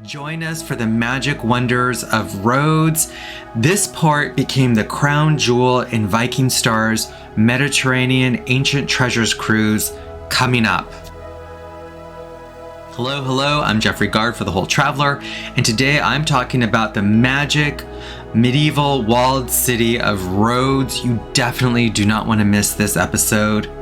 Join us for the magic wonders of Rhodes. This port became the crown jewel in Viking Star's Mediterranean Ancient Treasures cruise coming up. Hello, I'm Jeffrey Gard for The Whole Traveler, and today I'm talking about the magic medieval walled city of Rhodes. You definitely do not want to miss this episode.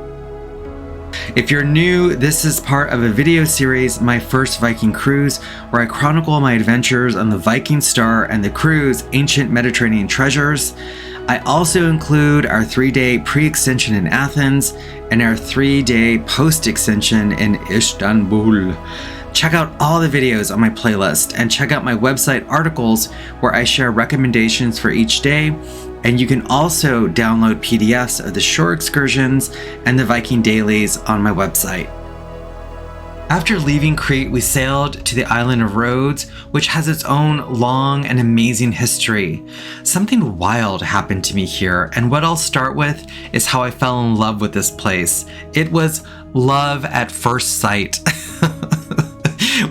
If you're new, this is part of a video series, My First Viking Cruise, where I chronicle my adventures on the Viking Star and the cruise Ancient Mediterranean Treasures. I also include our 3-day pre-extension in Athens and our 3-day post-extension in Istanbul. Check out all the videos on my playlist and check out my website articles where I share recommendations for each day. And you can also download PDFs of the shore excursions and the Viking dailies on my website. After leaving Crete, we sailed to the island of Rhodes, which has its own long and amazing history. Something wild happened to me here, and what I'll start with is how I fell in love with this place. It was love at first sight.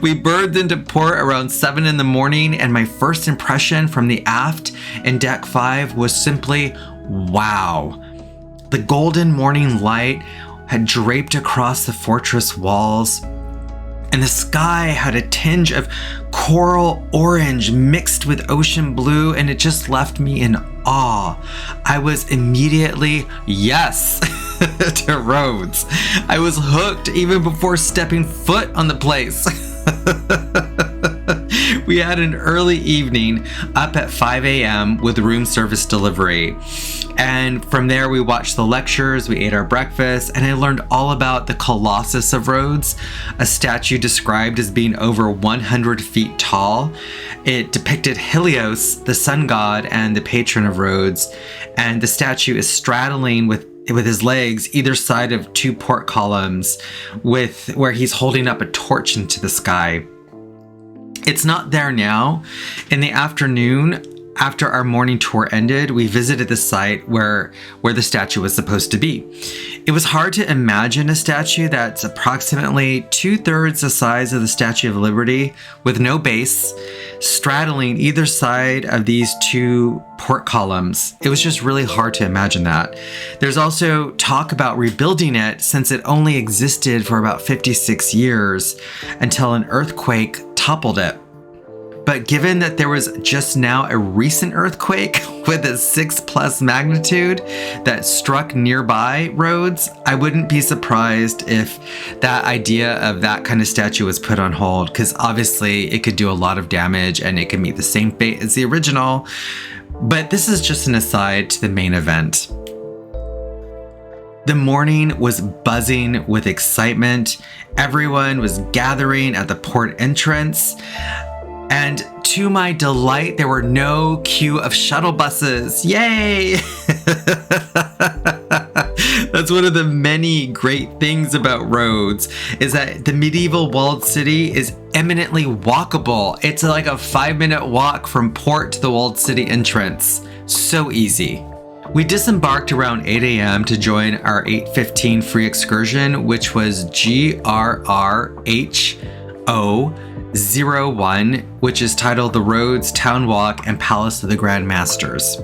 We berthed into port around 7 in the morning, and my first impression from the aft and deck 5 was simply, wow. The golden morning light had draped across the fortress walls, and the sky had a tinge of coral orange mixed with ocean blue, and it just left me in awe. I was immediately, yes, to Rhodes. I was hooked even before stepping foot on the place. We had an early evening up at 5 a.m. with room service delivery. And from there, we watched the lectures, we ate our breakfast, and I learned all about the Colossus of Rhodes, a statue described as being over 100 feet tall. It depicted Helios, the sun god and the patron of Rhodes, and the statue is straddling with his legs either side of 2 port columns, where he's holding up a torch into the sky. It's not there now. In the afternoon, after our morning tour ended, we visited the site where the statue was supposed to be. It was hard to imagine a statue that's approximately 2/3 the size of the Statue of Liberty, with no base, straddling either side of these 2 port columns. It was just really hard to imagine that. There's also talk about rebuilding it, since it only existed for about 56 years until an earthquake toppled it. But given that there was just now a recent earthquake with a 6+ magnitude that struck nearby Rhodes, I wouldn't be surprised if that idea of that kind of statue was put on hold, because obviously it could do a lot of damage and it could meet the same fate as the original. But this is just an aside to the main event. The morning was buzzing with excitement. Everyone was gathering at the port entrance. And to my delight, there were no queue of shuttle buses. Yay! That's one of the many great things about Rhodes, is that the medieval walled city is eminently walkable. It's like a 5-minute walk from port to the walled city entrance. So easy. We disembarked around 8 a.m. to join our 8:15 free excursion, which was GRRHO01, which is titled The Rhodes Town Walk and Palace of the Grand Masters.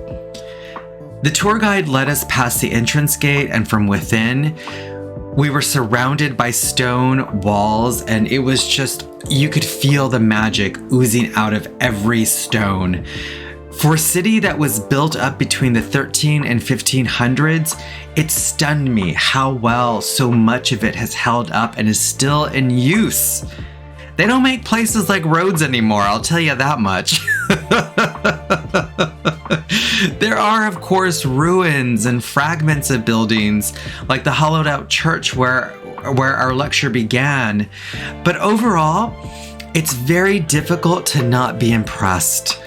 The tour guide led us past the entrance gate, and from within, we were surrounded by stone walls, and it was just, you could feel the magic oozing out of every stone. For a city that was built up between the 13 and 1500s, it stunned me how well so much of it has held up and is still in use. They don't make places like Rhodes anymore, I'll tell you that much. There are, of course, ruins and fragments of buildings, like the hollowed out church where our lecture began. But overall, it's very difficult to not be impressed.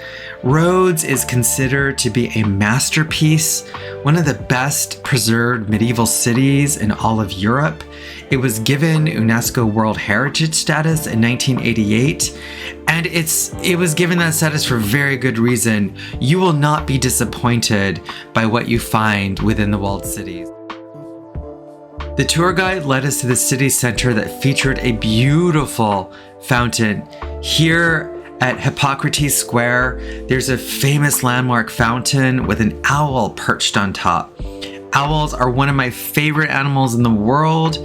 Rhodes is considered to be a masterpiece, one of the best preserved medieval cities in all of Europe. It was given UNESCO World Heritage status in 1988, and it was given that status for very good reason. You will not be disappointed by what you find within the walled cities. The tour guide led us to the city center that featured a beautiful fountain. Here At Hippocrates Square, there's a famous landmark fountain with an owl perched on top. Owls are one of my favorite animals in the world,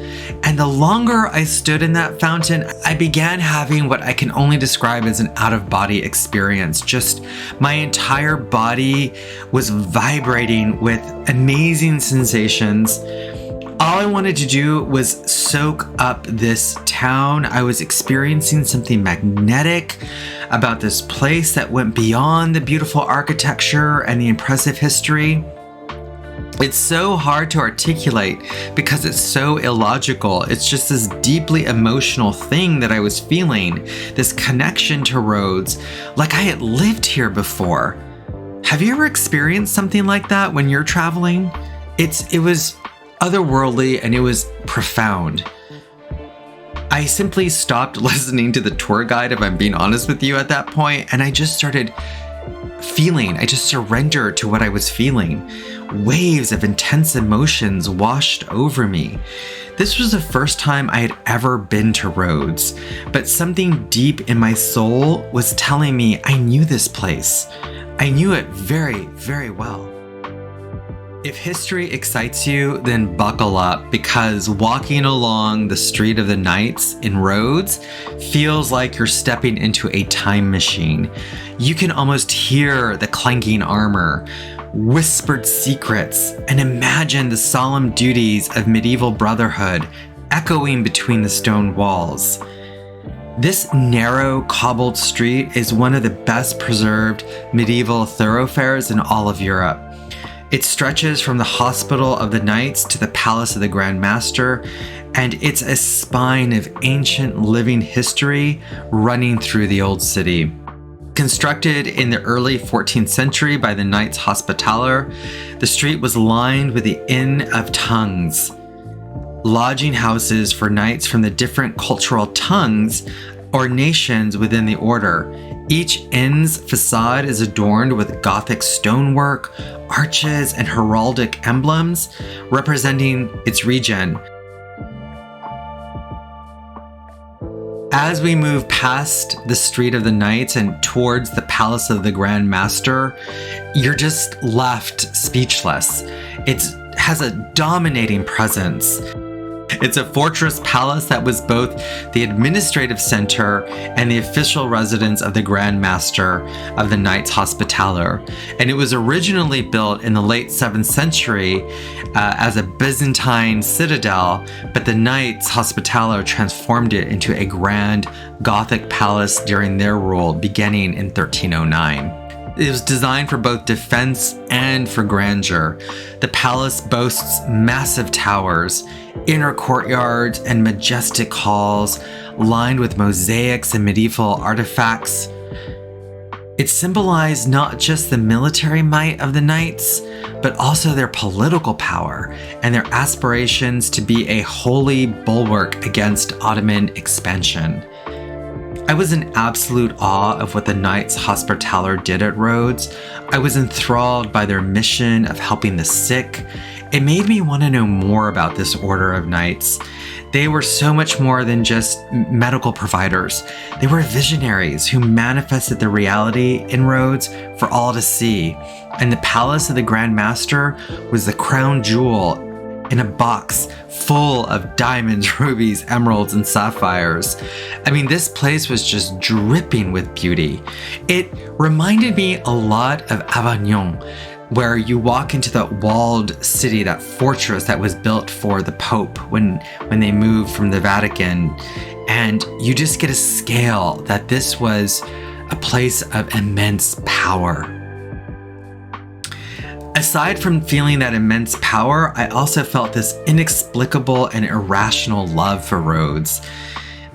and the longer I stood in that fountain, I began having what I can only describe as an out-of-body experience. Just my entire body was vibrating with amazing sensations. All I wanted to do was soak up this town. I was experiencing something magnetic about this place that went beyond the beautiful architecture and the impressive history. It's so hard to articulate because it's so illogical. It's just this deeply emotional thing that I was feeling, this connection to Rhodes, like I had lived here before. Have you ever experienced something like that when you're traveling? It was otherworldly and it was profound. I simply stopped listening to the tour guide, if I'm being honest with you at that point, and I just started feeling. I just surrendered to what I was feeling. Waves of intense emotions washed over me. This was the first time I had ever been to Rhodes, but something deep in my soul was telling me I knew this place. I knew it very, very well. If history excites you, then buckle up, because walking along the Street of the Knights in Rhodes feels like you're stepping into a time machine. You can almost hear the clanking armor, whispered secrets, and imagine the solemn duties of medieval brotherhood echoing between the stone walls. This narrow, cobbled street is one of the best preserved medieval thoroughfares in all of Europe. It stretches from the Hospital of the Knights to the Palace of the Grand Master, and it's a spine of ancient living history running through the old city. Constructed in the early 14th century by the Knights Hospitaller, the street was lined with the Inn of Tongues, lodging houses for knights from the different cultural tongues or nations within the order. Each inn's facade is adorned with Gothic stonework, arches, and heraldic emblems representing its region. As we move past the Street of the Knights and towards the Palace of the Grand Master, you're just left speechless. It has a dominating presence. It's a fortress palace that was both the administrative center and the official residence of the Grand Master of the Knights Hospitaller. And it was originally built in the late 7th century as a Byzantine citadel, but the Knights Hospitaller transformed it into a grand Gothic palace during their rule, beginning in 1309. It was designed for both defense and for grandeur. The palace boasts massive towers, inner courtyards, and majestic halls lined with mosaics and medieval artifacts. It symbolized not just the military might of the knights, but also their political power and their aspirations to be a holy bulwark against Ottoman expansion. I was in absolute awe of what the Knights Hospitaller did at Rhodes. I was enthralled by their mission of helping the sick. It made me want to know more about this order of knights. They were so much more than just medical providers. They were visionaries who manifested the reality in Rhodes for all to see. And the Palace of the Grand Master was the crown jewel in a box full of diamonds, rubies, emeralds, and sapphires. I mean, this place was just dripping with beauty. It reminded me a lot of Avignon, where you walk into that walled city, that fortress that was built for the Pope when they moved from the Vatican. And you just get a scale that this was a place of immense power. Aside from feeling that immense power, I also felt this inexplicable and irrational love for Rhodes.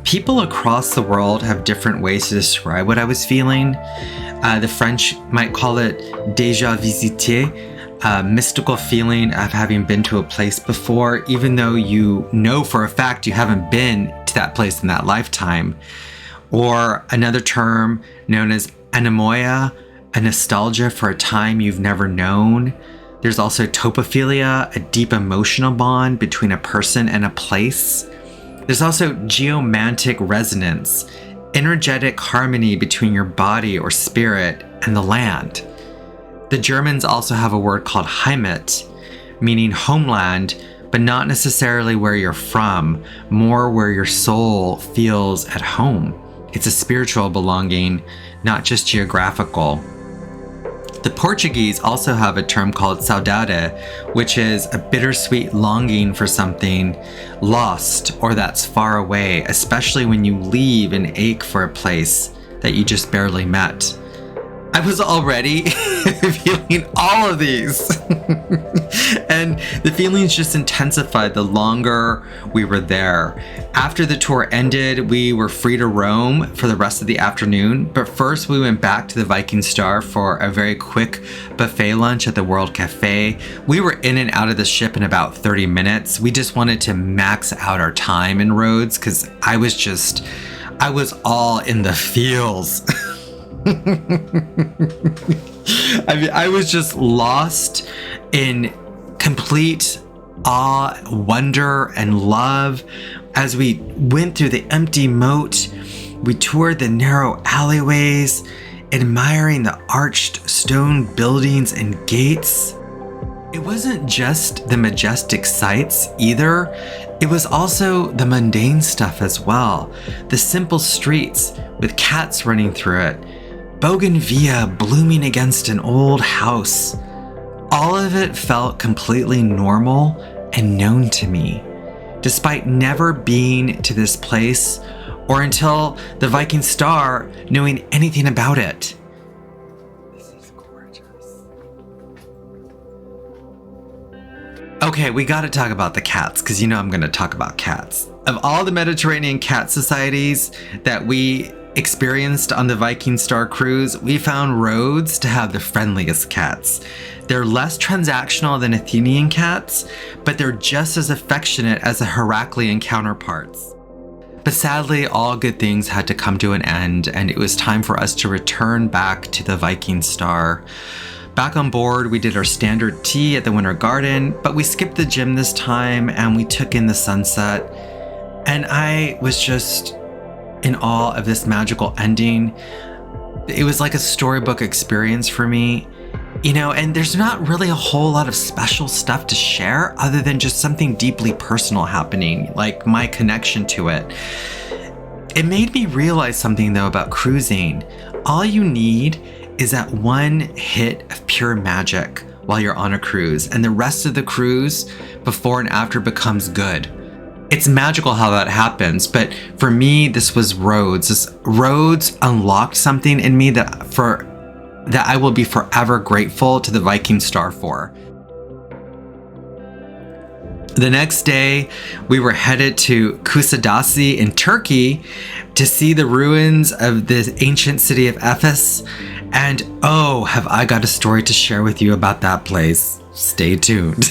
People across the world have different ways to describe what I was feeling. The French might call it déjà visité, a mystical feeling of having been to a place before, even though you know for a fact you haven't been to that place in that lifetime. Or another term known as anemoia, a nostalgia for a time you've never known. There's also topophilia, a deep emotional bond between a person and a place. There's also geomantic resonance, energetic harmony between your body or spirit and the land. The Germans also have a word called Heimat, meaning homeland, but not necessarily where you're from, more where your soul feels at home. It's a spiritual belonging, not just geographical. The Portuguese also have a term called saudade, which is a bittersweet longing for something lost or that's far away, especially when you leave and ache for a place that you just barely met. I was already feeling all of these. And the feelings just intensified the longer we were there. After the tour ended, we were free to roam for the rest of the afternoon. But first, we went back to the Viking Star for a very quick buffet lunch at the World Cafe. We were in and out of the ship in about 30 minutes. We just wanted to max out our time in Rhodes because I was all in the feels. I mean, I was just lost in complete awe, wonder, and love. As we went through the empty moat, we toured the narrow alleyways, admiring the arched stone buildings and gates. It wasn't just the majestic sights either. It was also the mundane stuff as well. The simple streets with cats running through it, bougainvillea blooming against an old house. All of it felt completely normal and known to me, despite never being to this place or until the Viking Star knowing anything about it. This is gorgeous. Okay, we gotta talk about the cats, because you know I'm gonna talk about cats. Of all the Mediterranean cat societies that we experienced on the Viking Star cruise, we found Rhodes to have the friendliest cats. They're less transactional than Athenian cats, but they're just as affectionate as the Heraclean counterparts. But sadly, all good things had to come to an end, and it was time for us to return back to the Viking Star. Back on board, we did our standard tea at the Winter Garden, but we skipped the gym this time and we took in the sunset. And I was just in awe of this magical ending. It was like a storybook experience for me, you know, and there's not really a whole lot of special stuff to share other than just something deeply personal happening, like my connection to it. It made me realize something though about cruising. All you need is that one hit of pure magic while you're on a cruise, and the rest of the cruise before and after becomes good. It's magical how that happens, but for me, this was Rhodes. Rhodes unlocked something in me that I will be forever grateful to the Viking Star for. The next day, we were headed to Kusadasi in Turkey to see the ruins of the ancient city of Ephesus. And oh, have I got a story to share with you about that place. Stay tuned.